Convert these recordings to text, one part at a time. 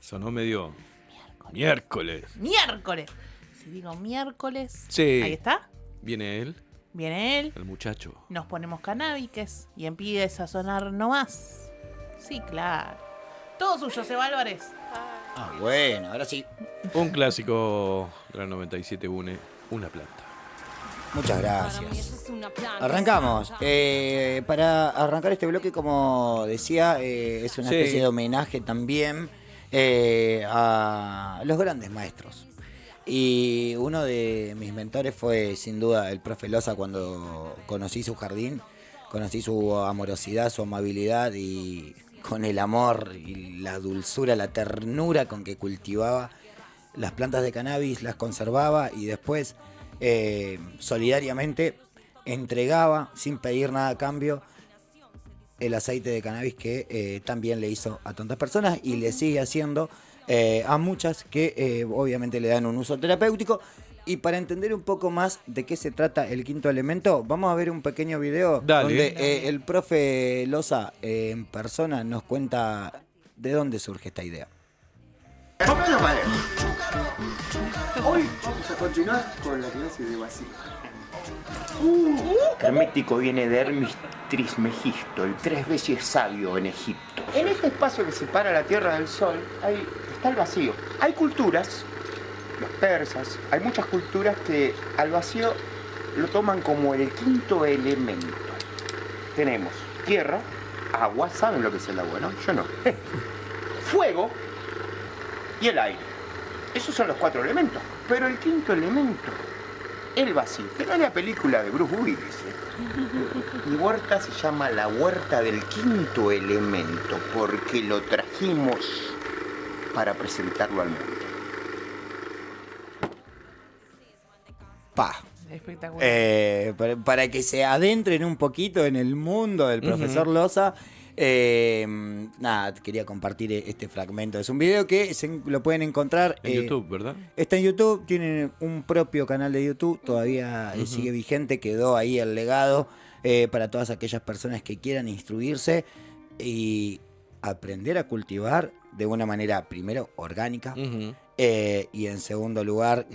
Sonó medio miércoles. Miércoles. Si digo miércoles, Sí. ahí está. Viene él, Viene él, el muchacho. nos ponemos canábiques y empieza a sonar nomás. Sí, claro. Todo suyo, Seba Álvarez. Ah, bueno, ahora sí. Un clásico de la 97 une una planta. Muchas gracias. Arrancamos. Para arrancar este bloque, como decía, es una Sí. especie de homenaje también a los grandes maestros. Y uno de mis mentores fue sin duda el profe Loza. Cuando conocí su jardín, conocí su amorosidad, su amabilidad y con el amor y la dulzura, la ternura con que cultivaba las plantas de cannabis, las conservaba y después solidariamente entregaba sin pedir nada a cambio el aceite de cannabis que también le hizo a tantas personas y le sigue haciendo a muchas que obviamente le dan un uso terapéutico. Y para entender un poco más de qué se trata el quinto elemento, vamos a ver un pequeño video. Dale. Donde el profe Loza en persona nos cuenta de dónde surge esta idea. Hoy vamos a continuar con la clase de vacío. Hermético viene de Hermes Trismegisto, el 3 veces sabio en Egipto. En este espacio que separa la Tierra del Sol, está el vacío. Hay culturas, los persas, hay muchas culturas que al vacío lo toman como el quinto elemento. Tenemos tierra, agua, ¿saben lo que es el agua, no? Yo no. Fuego y el aire. Esos son los 4 elementos. Pero el quinto elemento, el vacío. Pero es la película de Bruce Willis. Mi huerta se llama la huerta del quinto elemento porque lo trajimos para presentarlo al mundo. Pa. Espectacular. Para que se adentren un poquito en el mundo del profesor Loza. Nada, quería compartir este fragmento. Es un video que lo pueden encontrar En YouTube, ¿verdad? Está en YouTube, tiene un propio canal de YouTube, todavía sigue vigente, quedó ahí el legado para todas aquellas personas que quieran instruirse y aprender a cultivar de una manera, primero, orgánica. Y en segundo lugar,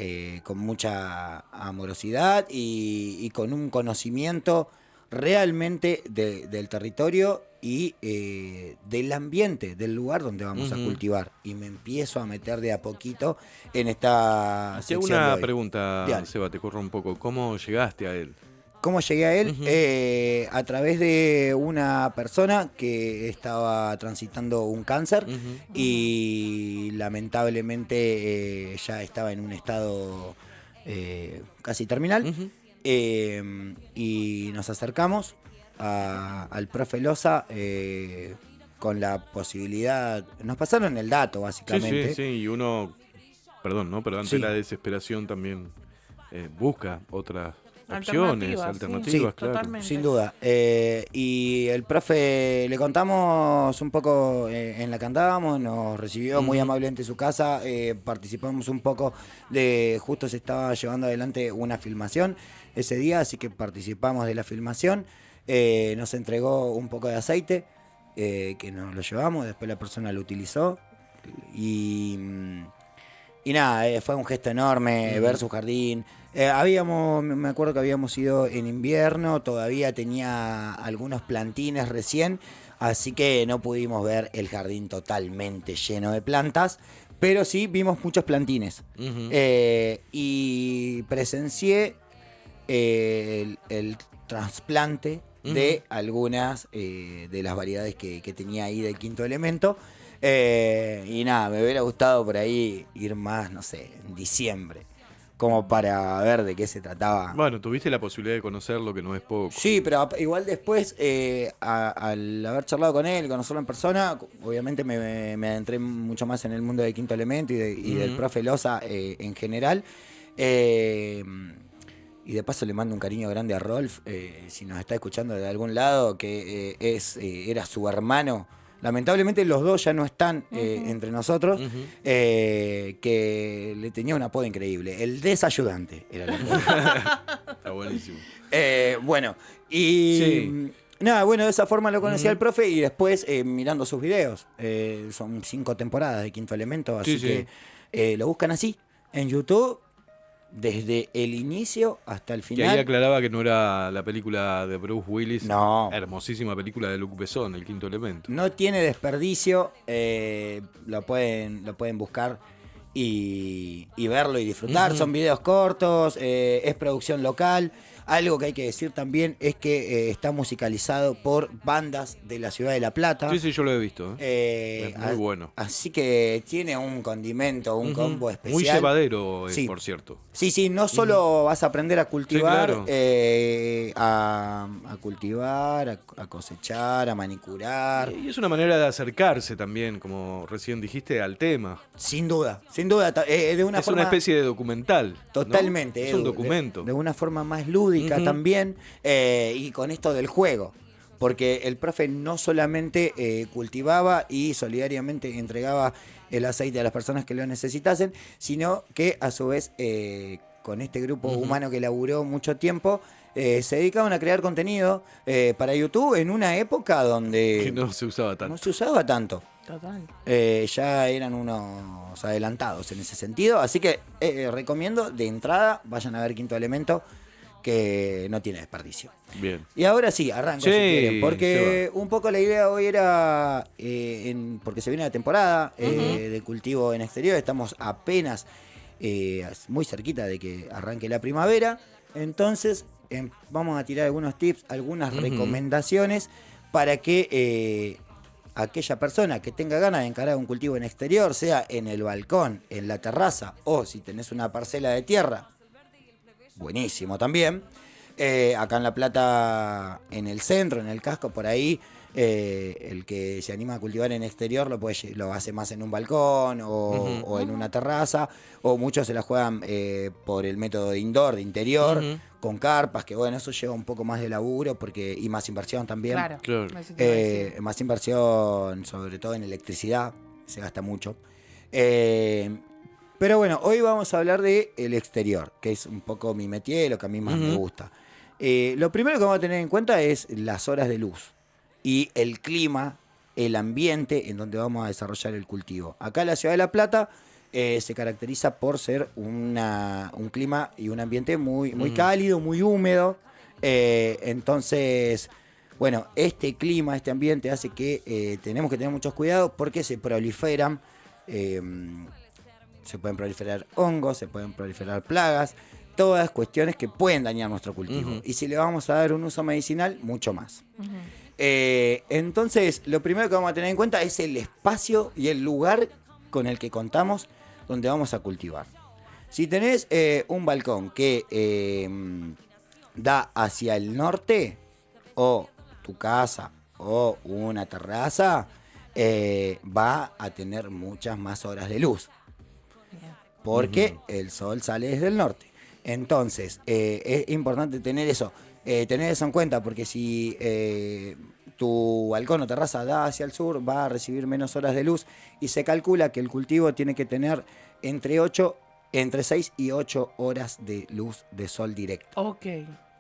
con mucha amorosidad y con un conocimiento realmente del territorio y del ambiente, del lugar donde vamos a cultivar. Y me empiezo a meter de a poquito en esta Te hago sección de una hoy. pregunta, Dale. Seba, te corro un poco. ¿Cómo llegaste a él? ¿Cómo llegué a él? A través de una persona que estaba transitando un cáncer y lamentablemente ya estaba en un estado casi terminal. Y nos acercamos al profe Loza con la posibilidad. Nos pasaron el dato, básicamente. Sí, y uno, perdón, ¿no? Pero ante la desesperación también busca otras opciones, alternativas, Sí, claro. totalmente. Sin duda. Y el profe le contamos un poco en la que andábamos, nos recibió muy amablemente en su casa, participamos un poco justo se estaba llevando adelante una filmación ese día, así que participamos de la filmación, nos entregó un poco de aceite, que nos lo llevamos, después la persona lo utilizó y nada, fue un gesto enorme ver su jardín. Me acuerdo que habíamos ido en invierno, todavía tenía algunos plantines recién, así que no pudimos ver el jardín totalmente lleno de plantas, pero sí vimos muchos plantines. Y presencié el trasplante de algunas de las variedades que tenía ahí del quinto elemento. Y nada, me hubiera gustado por ahí ir más, no sé, en diciembre, como para ver de qué se trataba. Bueno, tuviste la posibilidad de conocerlo, que no es poco. Sí, pero igual después, al haber charlado con él, conocerlo en persona, obviamente me adentré mucho más en el mundo del quinto elemento y del profe Loza en general. Y de paso le mando un cariño grande a Rolf, si nos está escuchando de algún lado, que era su hermano. Lamentablemente los dos ya no están entre nosotros, que le tenía un apodo increíble. El desayudante era el apodo. Está buenísimo. Bueno, y Nada, bueno, de esa forma lo conocí al profe y después mirando sus videos. Son 5 temporadas de Quinto Elemento, así Sí. que lo buscan así, en YouTube, desde el inicio hasta el Que final. ahí aclaraba que no era la película de Bruce Willis. No. Hermosísima película de Luc Besson, El Quinto Elemento. No tiene desperdicio, lo pueden buscar y verlo y disfrutar. Son videos cortos, es producción local. Algo que hay que decir también es que está musicalizado por bandas de la ciudad de La Plata. Sí, yo lo he visto. Es muy bueno. Así que tiene un condimento, un combo especial. Muy llevadero, Sí. por cierto. Sí, no solo vas a aprender a cultivar, claro. a cultivar, a cosechar, a manicurar. Y es una manera de acercarse también, como recién dijiste, al tema. Sin duda, de una Es forma... una especie de documental. ¿no? Totalmente, Es un Edu, documento. de una forma más lúdica también, y con esto del juego. Porque el profe no solamente cultivaba y solidariamente entregaba el aceite a las personas que lo necesitasen, sino que a su vez con este grupo humano que laburó mucho tiempo, se dedicaban a crear contenido para YouTube en una época donde Que no se usaba tanto. no se usaba tanto. Total. Ya eran unos adelantados en ese sentido, así que recomiendo de entrada, vayan a ver Quinto Elemento, que no tiene desperdicio. Bien. Y ahora sí, arranco Sí, si quieren, porque Seba. un poco la idea hoy era, porque se viene la temporada de cultivo en exterior, estamos apenas muy cerquita de que arranque la primavera, entonces vamos a tirar algunos tips, algunas recomendaciones para que aquella persona que tenga ganas de encarar un cultivo en exterior, sea en el balcón, en la terraza, o si tenés una parcela de tierra, buenísimo también. Acá en La Plata, en el centro, en el casco, por ahí, el que se anima a cultivar en exterior lo hace más en un balcón o en una terraza, o muchos se la juegan por el método de indoor, de interior, con carpas, que bueno, eso lleva un poco más de laburo y más inversión también. Claro. Claro. Eso te iba a decir. Más inversión, sobre todo en electricidad, se gasta mucho. Pero bueno, hoy vamos a hablar de el exterior, que es un poco mi métier, lo que a mí más me gusta. Lo primero que vamos a tener en cuenta es las horas de luz y el clima, el ambiente en donde vamos a desarrollar el cultivo. Acá en la ciudad de La Plata se caracteriza por ser un clima y un ambiente muy cálido, muy húmedo. Entonces, bueno, este clima, este ambiente hace que tenemos que tener muchos cuidados porque se proliferan, se pueden proliferar hongos, se pueden proliferar plagas, todas cuestiones que pueden dañar nuestro cultivo. Y si le vamos a dar un uso medicinal, mucho más. Entonces, lo primero que vamos a tener en cuenta es el espacio y el lugar con el que contamos donde vamos a cultivar. Si tenés un balcón que da hacia el norte, o tu casa, o una terraza, va a tener muchas más horas de luz. Porque el sol sale desde el norte. Entonces, es importante tener eso en cuenta, porque si tu balcón o terraza da hacia el sur, va a recibir menos horas de luz, y se calcula que el cultivo tiene que tener entre 6 y 8 horas de luz de sol directo. Ok.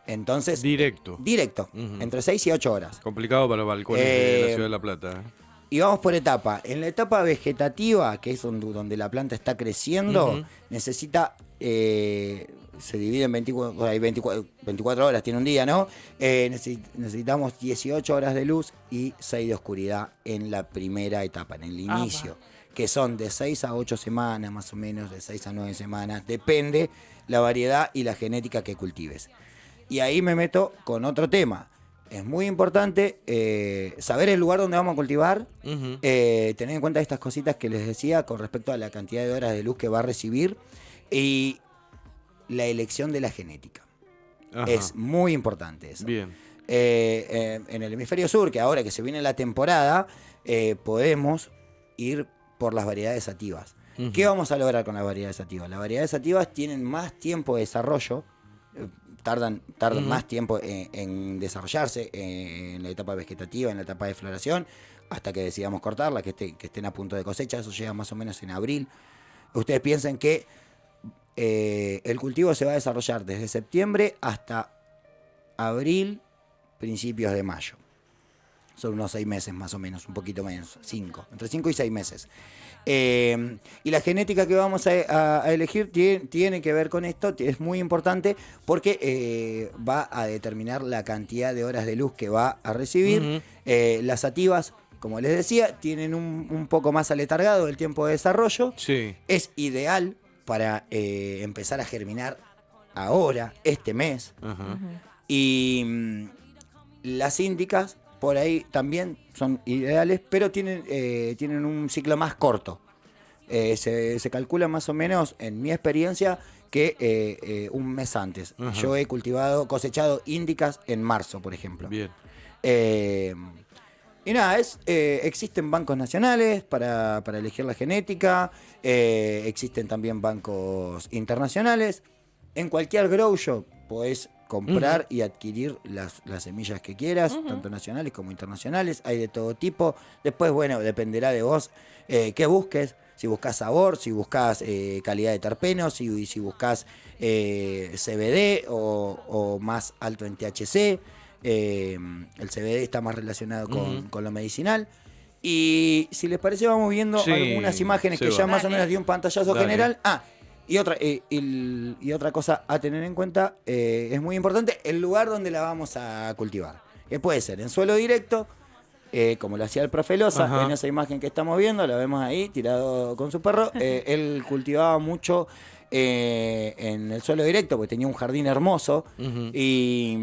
Entonces, Directo. entre 6 y 8 horas. Complicado para los balcones de la ciudad de La Plata. Y vamos por etapa. En la etapa vegetativa, que es donde la planta está creciendo, necesita, se divide en 24 horas, tiene un día, ¿no? Necesitamos 18 horas de luz y 6 de oscuridad en la primera etapa, en el inicio, que son de 6 a 8 semanas, más o menos, de 6 a 9 semanas, depende la variedad y la genética que cultives. Y ahí me meto con otro tema. Es muy importante saber el lugar donde vamos a cultivar, tener en cuenta estas cositas que les decía con respecto a la cantidad de horas de luz que va a recibir y la elección de la genética. Ajá. Es muy importante eso. Bien. En el hemisferio sur, que ahora que se viene la temporada, podemos ir por las variedades sativas. ¿Qué vamos a lograr con las variedades sativas? Las variedades sativas tienen más tiempo de desarrollo, tardan más tiempo en desarrollarse en la etapa vegetativa, en la etapa de floración, hasta que decidamos cortarla, que estén a punto de cosecha. Eso llega más o menos en abril. Ustedes piensen que el cultivo se va a desarrollar desde septiembre hasta abril, principios de mayo. son unos 6 meses más o menos, un poquito menos, 5, entre 5 y 6 meses. Y la genética que vamos a elegir tiene que ver con esto, es muy importante porque va a determinar la cantidad de horas de luz que va a recibir. Las sativas, como les decía, tienen un poco más aletargado el tiempo de desarrollo. Sí. Es ideal para empezar a germinar ahora, este mes. Ajá. Y las índicas por ahí también son ideales, pero tienen un ciclo más corto. Se calcula más o menos, en mi experiencia, que un mes antes. Ajá. Yo he cosechado índicas en marzo, por ejemplo. Bien. Y nada, existen bancos nacionales para elegir la genética, existen también bancos internacionales. En cualquier grow shop podés comprar y adquirir las semillas que quieras, tanto nacionales como internacionales, hay de todo tipo. Después, bueno, dependerá de vos qué busques, si buscas sabor, si buscas calidad de terpenos, si buscas CBD o más alto en THC. El CBD está más relacionado con lo medicinal. Y si les parece, vamos viendo algunas imágenes que ya más o menos dio un pantallazo general. Y otra cosa a tener en cuenta, es muy importante, el lugar donde la vamos a cultivar. Que puede ser en suelo directo, como lo hacía el profe Loza, en esa imagen que estamos viendo, la vemos ahí, tirado con su perro. Él cultivaba mucho en el suelo directo, porque tenía un jardín hermoso, y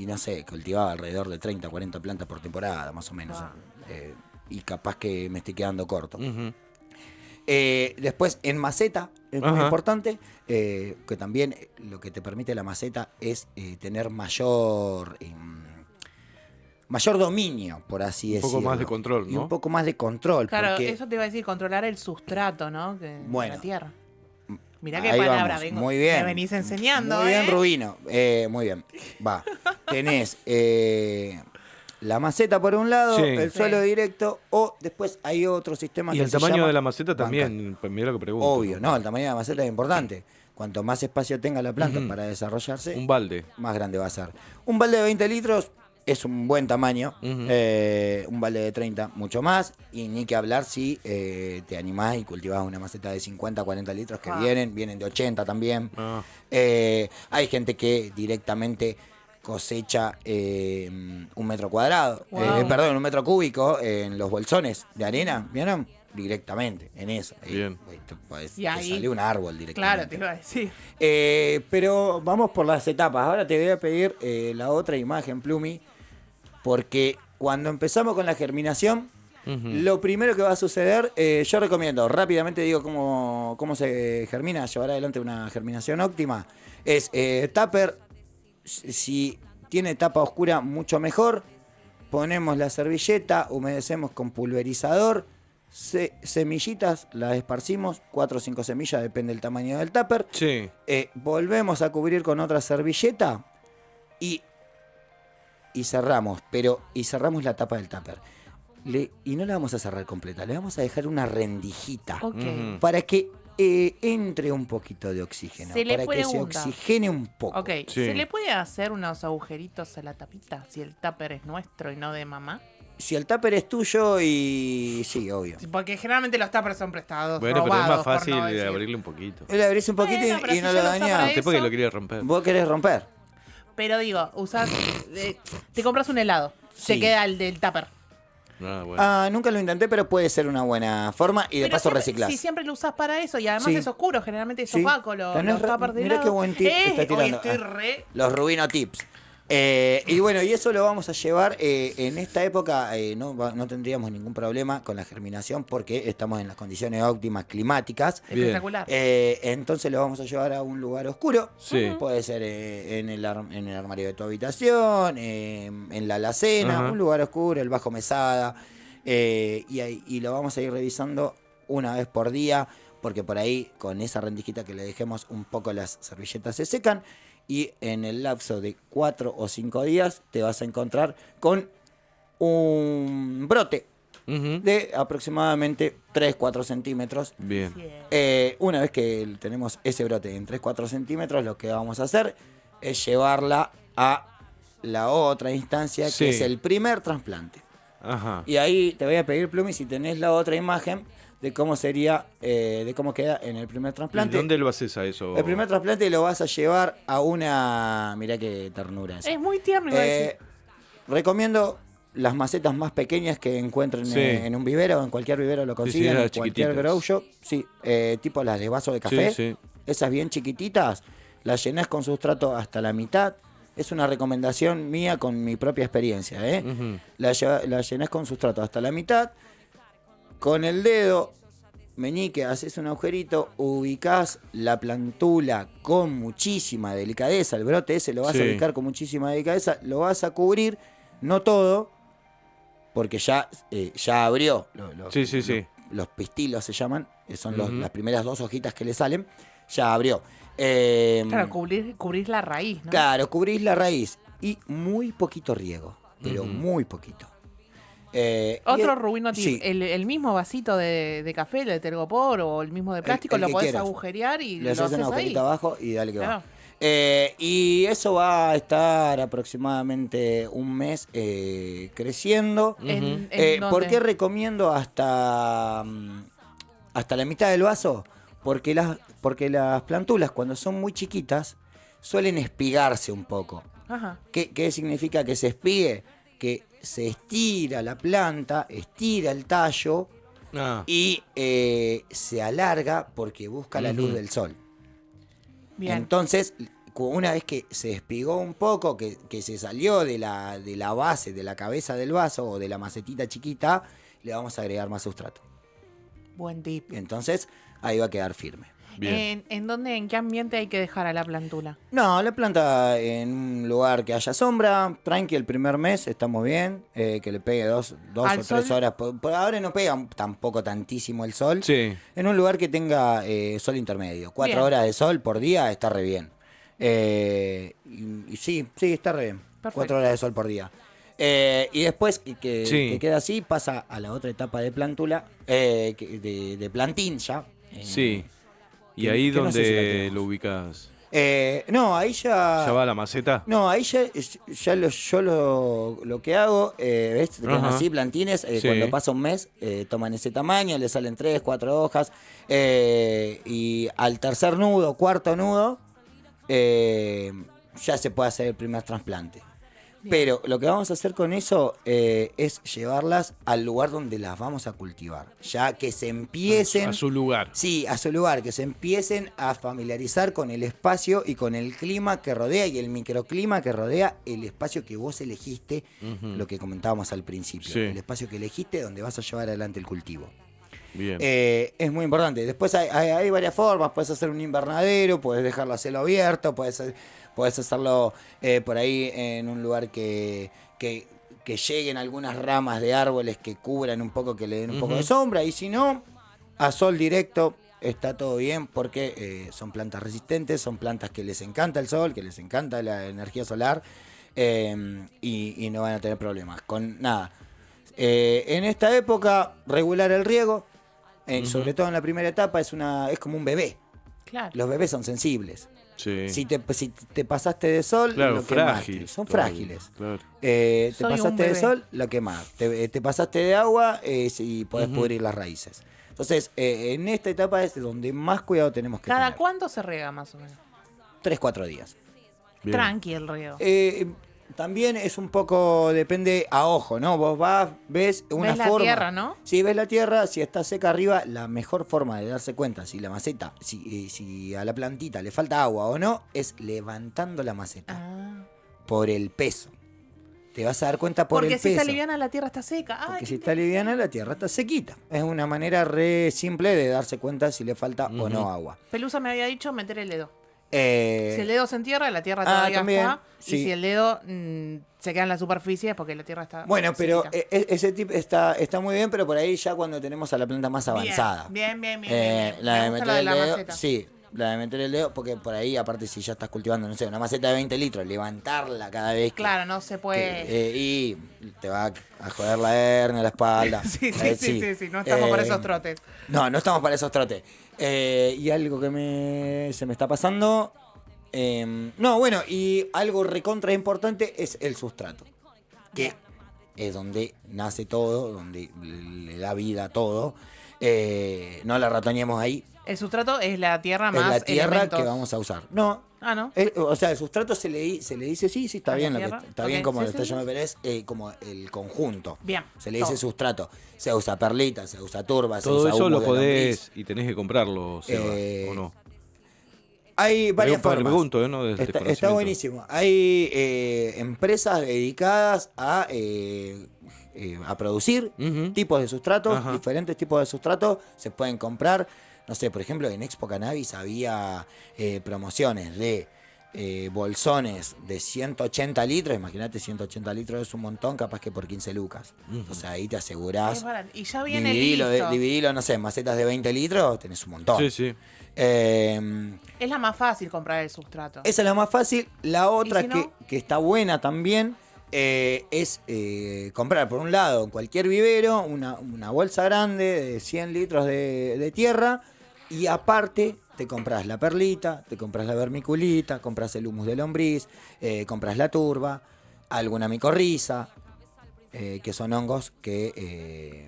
no sé, cultivaba alrededor de 30, 40 plantas por temporada, más o menos. Y capaz que me estoy quedando corto. Después en maceta es muy importante, que también lo que te permite la maceta es tener mayor dominio, por así decirlo. Un poco más de control, ¿no? Y un poco más de control. Claro, porque, eso te iba a decir, controlar el sustrato, ¿no? De la tierra. Mirá qué ahí palabra vamos, muy bien. me venís enseñando. Muy bien, Rubino. Muy bien. Va. Tenés la maceta por un lado, el suelo directo, o después hay otro sistema y que el se tamaño llama de la maceta también, mira lo que pregunto. Obvio, no, el tamaño de la maceta es importante. Cuanto más espacio tenga la planta para desarrollarse, un balde. Más grande va a ser. Un balde de 20 litros es un buen tamaño. Un balde de 30, mucho más. Y ni que hablar si te animás y cultivás una maceta de 50, 40 litros que vienen de 80 también. Hay gente que directamente cosecha 1 metro cuadrado, un metro cúbico en los bolsones de arena, ¿vieron? Directamente, en eso. Bien. Te sale un árbol directamente. Claro, te iba a decir. Pero vamos por las etapas. Ahora te voy a pedir la otra imagen, Plumi, porque cuando empezamos con la germinación, lo primero que va a suceder, yo recomiendo, rápidamente digo cómo se germina, llevar adelante una germinación óptima, es tupper. Si tiene tapa oscura, mucho mejor. Ponemos la servilleta, humedecemos con pulverizador. Semillitas, las esparcimos, 4 o 5 semillas, depende del tamaño del tupper. Sí. Volvemos a cubrir con otra servilleta y cerramos, y cerramos la tapa del tupper. Y no la vamos a cerrar completa, le vamos a dejar una rendijita para que entre un poquito de oxígeno, para que se oxigene un poco. ¿Se le puede hacer unos agujeritos a la tapita si el tupper es nuestro y no de mamá? Si el tupper es tuyo y... Sí, obvio. Porque generalmente los tuppers son prestados, bueno, robados, pero es más fácil por no decir. abrirle un poquito. Le abrís un poquito y no lo dañás. Usted porque lo quería romper. Vos querés romper. Pero digo, usás... te compras un helado, te queda el del tupper. Bueno. Nunca lo intenté, pero puede ser una buena forma y de paso reciclás. Si siempre lo usás para eso y además es oscuro, generalmente es opaco los tuppers de helado. Mirá qué buen tip está tirando. Los Rubino Tips. Y bueno, y eso lo vamos a llevar en esta época, no tendríamos ningún problema con la germinación porque estamos en las condiciones óptimas climáticas. Espectacular. Entonces lo vamos a llevar a un lugar oscuro. Puede ser en el armario de tu habitación, en la alacena, un lugar oscuro, el bajo mesada. Y lo vamos a ir revisando una vez por día, porque por ahí con esa rendijita que le dejemos un poco las servilletas se secan. Y en el lapso de 4 o 5 días te vas a encontrar con un brote de aproximadamente 3-4 centímetros. Bien. Una vez que tenemos ese brote en 3-4 centímetros, lo que vamos a hacer es llevarla a la otra instancia, Sí. que es el primer trasplante. Ajá. Y ahí te voy a pedir, Plumi, si tenés la otra imagen de cómo sería, de cómo queda en el primer ¿Y trasplante. dónde lo haces a eso? El primer trasplante lo vas a llevar a una... Mirá qué ternura es. Es muy tierno, iba a decir. Recomiendo las macetas más pequeñas que encuentren Sí. En un vivero, en cualquier vivero lo sí, consiguen, las en cualquier chiquititas. grow shop. Sí, tipo las de vaso de café. Sí, sí. Esas bien chiquititas, las llenás con sustrato hasta la mitad. Es una recomendación mía con mi propia experiencia. Ujú. La llenás con sustrato hasta la mitad. Con el dedo meñique, haces un agujerito, ubicás la plantula con muchísima delicadeza. El brote ese lo vas Sí. a ubicar con muchísima delicadeza. Lo vas a cubrir, no todo, porque ya abrió. Sí. Los pistilos se llaman, que son Ujú. las primeras 2 hojitas que le salen. Ya abrió. Claro, cubrir la raíz, ¿no? Claro, cubrís la raíz y muy poquito riego, pero Ujú. muy poquito. Otro rubino tip, sí, el mismo vasito de café, el de tergopor o el mismo de plástico, el lo que podés quieras. agujerear y le lo haces un haces ahí. agujerito abajo y dale que Claro. va. Y eso va a estar aproximadamente un mes creciendo. ¿En dónde? ¿Por qué recomiendo hasta la mitad del vaso? Porque las plantulas, cuando son muy chiquitas, suelen espigarse un poco. Ajá. ¿Qué significa que se espigue? Que se estira la planta, estira el tallo Ah, y se alarga porque busca la luz Ujú. del sol. Bien. Entonces, una vez que se espigó un poco, que se salió de la base, de la cabeza del vaso o de la macetita chiquita, le vamos a agregar más sustrato. Buen tip. Entonces, ahí va a quedar firme. bien. ¿En qué ambiente hay que dejar a la plantula? No, la planta en un lugar que haya sombra, tranqui el primer mes, estamos bien, que le pegue dos ¿Al o 3 sol? horas. Por ahora no pega tampoco tantísimo el sol. Sí. En un lugar que tenga sol intermedio. 4 Bien. horas de sol por día está re bien. Y sí, está re bien. Perfecto. 4 horas de sol por día. Y después Sí. que queda así, pasa a la otra etapa de plantula, de plantín ya. Sí. Y que- ahí que no sé si la donde tenemos. lo ubicas. No, ahí ya... ¿Ya va la maceta? No, ahí ya lo que hago, ¿ves? Te quedan Ajá. así plantines, Sí. cuando pasa un mes, toman ese tamaño, le salen 3, 4 hojas, y al tercer nudo, cuarto nudo, ya se puede hacer el primer trasplante. Pero lo que vamos a hacer con eso es llevarlas al lugar donde las vamos a cultivar, ya que se empiecen... A su lugar. Sí, a su lugar, que se empiecen a familiarizar con el espacio y con el clima que rodea y el microclima que rodea el espacio que vos elegiste, Ujú. lo que comentábamos al principio, Sí. el espacio que elegiste donde vas a llevar adelante el cultivo. Bien. Es muy importante. Después hay varias formas, puedes hacer un invernadero, puedes dejarlo a cielo abierto, puedes hacerlo por ahí en un lugar que lleguen algunas ramas de árboles que cubran un poco, que le den un poco de sombra, y si no, a sol directo está todo bien porque son plantas resistentes, son plantas que les encanta el sol, que les encanta la energía solar, y no van a tener problemas con nada. En esta época, regular el riego, sobre todo en la primera etapa, es como un bebé. Claro. Los bebés son sensibles. Sí. Si te pasaste de sol, Claro, lo quemaste. frágil. Son todavía, frágiles. Claro. Te Soy un pasaste de bebé. sol, lo quemás. Te pasaste de agua, y podés pudrir las raíces. Entonces, en esta etapa es donde más cuidado tenemos que ¿Cada tener. cuánto se riega más o menos? 3-4 días. Bien. Tranqui el riego. También es un poco, depende a ojo, ¿no? Vos ves una Ves la forma. tierra, ¿no? Si ves la tierra, si está seca arriba, la mejor forma de darse cuenta si la maceta, si a la plantita le falta agua o no, es levantando la maceta Ah. por el peso. Te vas a dar cuenta por Porque el si peso. está liviana la tierra está seca. Ay, Porque si está liviana, la tierra está sequita. Es una manera re simple de darse cuenta si le falta o no agua. Pelusa me había dicho meter el dedo. Eh, Si el dedo se entierra, la tierra todavía también, está. sí. Y si el dedo se queda en la superficie es porque la tierra está. Bueno, pero sequita. ese tip está muy bien, pero por ahí ya cuando tenemos a la planta más avanzada. Bien. La de Me gusta meter la de el la dedo, maceta. sí, la de meter el dedo, porque por ahí, aparte, si ya estás cultivando, no sé, una maceta de 20 litros, levantarla cada vez que... Claro, no se puede. y te va a joder la hernia, la espalda. Sí, no estamos para esos trotes. No estamos para esos trotes. Y algo que se me está pasando, No, bueno, y algo recontra importante es el sustrato. Que es donde nace todo, donde le da vida a todo. No la ratoñemos ahí. El sustrato es la tierra Es más la tierra elementos. que vamos a usar. No. Ah, ¿no? O sea, el sustrato se le dice, sí, está ¿A la bien, tierra? está Ok, bien como sí, lo está sí. llamando, pero es como el conjunto. Bien. Se le dice todo. sustrato. Se usa perlita, se usa turba, se Todo usa eso humo lo de lombriz. podés y tenés que comprarlo, Seba, ¿o no? Hay varias Pregunto, formas. pregunto, ¿no? Del Está desconocimiento. buenísimo. Hay empresas dedicadas a producir Ujú. tipos de sustratos, Ajá. diferentes tipos de sustratos. Se pueden comprar, no sé, por ejemplo, en Expo Cannabis había promociones de bolsones de 180 litros. Imagínate, 180 litros es un montón, capaz que por 15 lucas. Entonces ahí te Es asegurás. barato. Y ya viene Dividilo, listo. dividilo, no sé, en macetas de 20 litros, tenés un montón. Sí, sí. Es la más fácil comprar el sustrato. Esa es la más fácil. La otra si no? que está buena también es comprar, por un lado, en cualquier vivero, una bolsa grande de 100 litros de tierra y aparte te compras la perlita, te compras la vermiculita, compras el humus de lombriz, compras la turba, alguna micorriza, que son hongos que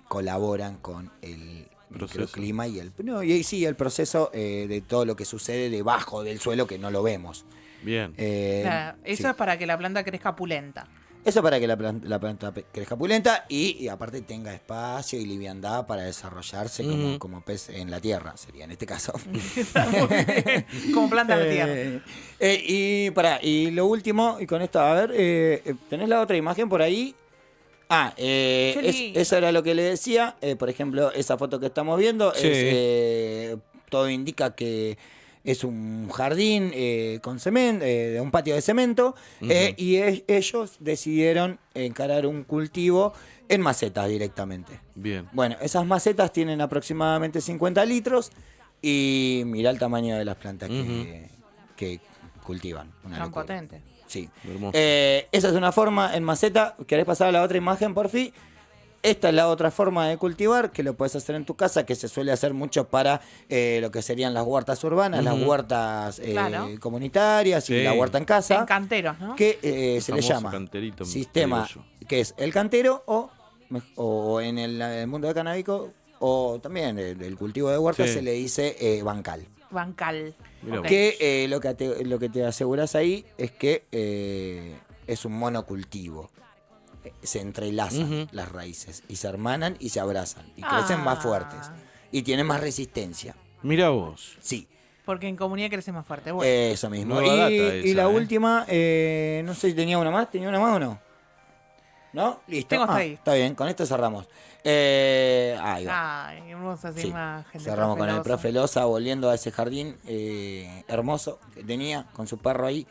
colaboran con el Proceso. microclima y el proceso de todo lo que sucede debajo del suelo que no lo vemos. Bien. Claro, eso Sí. es para que la planta crezca pulenta. Eso para que la planta crezca pulenta y aparte tenga espacio y liviandad para desarrollarse como pez en la tierra, sería en este caso. Como planta de tierra. Y lo último, y con esto, a ver, ¿tenés la otra imagen por ahí? lindo. Eso era lo que le decía. Por ejemplo, esa foto que estamos viendo, Sí. todo indica que es un jardín con cemento, de un patio de cemento, y ellos decidieron encarar un cultivo en macetas directamente. Bien. Bueno, esas macetas tienen aproximadamente 50 litros y mirá el tamaño de las plantas que cultivan. Una Tan locura. potente. Sí. Hermoso. Esa es una forma en maceta. ¿Querés pasar a la otra imagen, por fin? Esta es la otra forma de cultivar, que lo puedes hacer en tu casa, que se suele hacer mucho para lo que serían las huertas urbanas, las huertas Claro. comunitarias y Sí. la huerta en casa. En canteros, ¿no? Que se le famoso llama canterito sistema, peligroso. que es el cantero o en el mundo de canábico o también el cultivo de huerta Sí. se le dice bancal. Bancal. Mirá Ok. vos. Que lo que te aseguras ahí es que es un monocultivo. Se entrelazan las raíces y se hermanan y se abrazan y crecen más fuertes y tienen más resistencia. Mira vos. Sí, Porque en comunidad crece más fuerte. Bueno, eso mismo. Nueva data Y esa, la última, no sé si tenía una más o no. ¿No? Listo. Tengo hasta ahí. Está bien, con esto cerramos. Ahí va. ay, hermosas Sí. imágenes. Cerramos con el Loza. profe Loza volviendo a ese jardín hermoso que tenía con su perro ahí.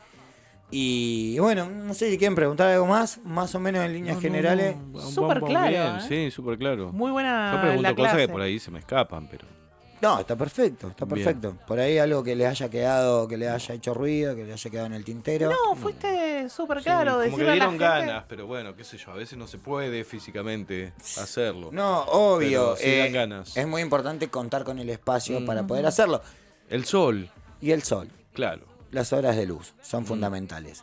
Y bueno, no sé si quieren preguntar algo más o menos en líneas generales. Súper claro, Bien, ¿eh? sí, súper claro. Muy buena Yo pregunto la cosas clase. que por ahí se me escapan, pero. No, está perfecto, está Bien. perfecto. Por ahí algo que le haya quedado, que le haya hecho ruido, que le haya quedado en el tintero. No, fuiste súper Sí, claro. como que decirle le a la dieron gente- ganas, pero bueno, qué sé yo, a veces no se puede físicamente hacerlo. No, obvio. Pero sí dan ganas. Es muy importante contar con el espacio para poder hacerlo. El sol, Y el sol, claro. las horas de luz, son fundamentales.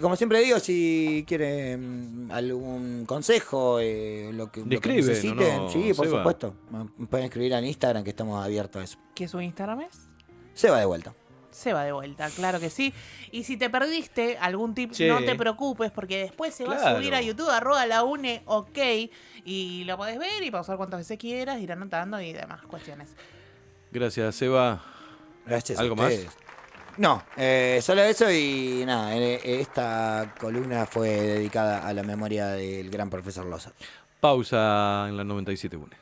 Como siempre digo, si quieren algún consejo, lo que Describe, necesiten, ¿no? sí, por Seba. supuesto. Me pueden escribir al Instagram que estamos abiertos a eso. ¿Qué su Instagram es? Se va de vuelta. Se va de vuelta, claro que sí. Y si te perdiste algún tip, Sí. no te preocupes, porque después se va a Claro. subir a YouTube, @laune, ok, y lo podés ver y pausar cuantas veces quieras, ir anotando y demás cuestiones. Gracias, Seba. Gracias. ¿Algo a más? ustedes. No, solo eso y nada, esta columna fue dedicada a la memoria del gran profesor Loza. Pausa en la 97.1.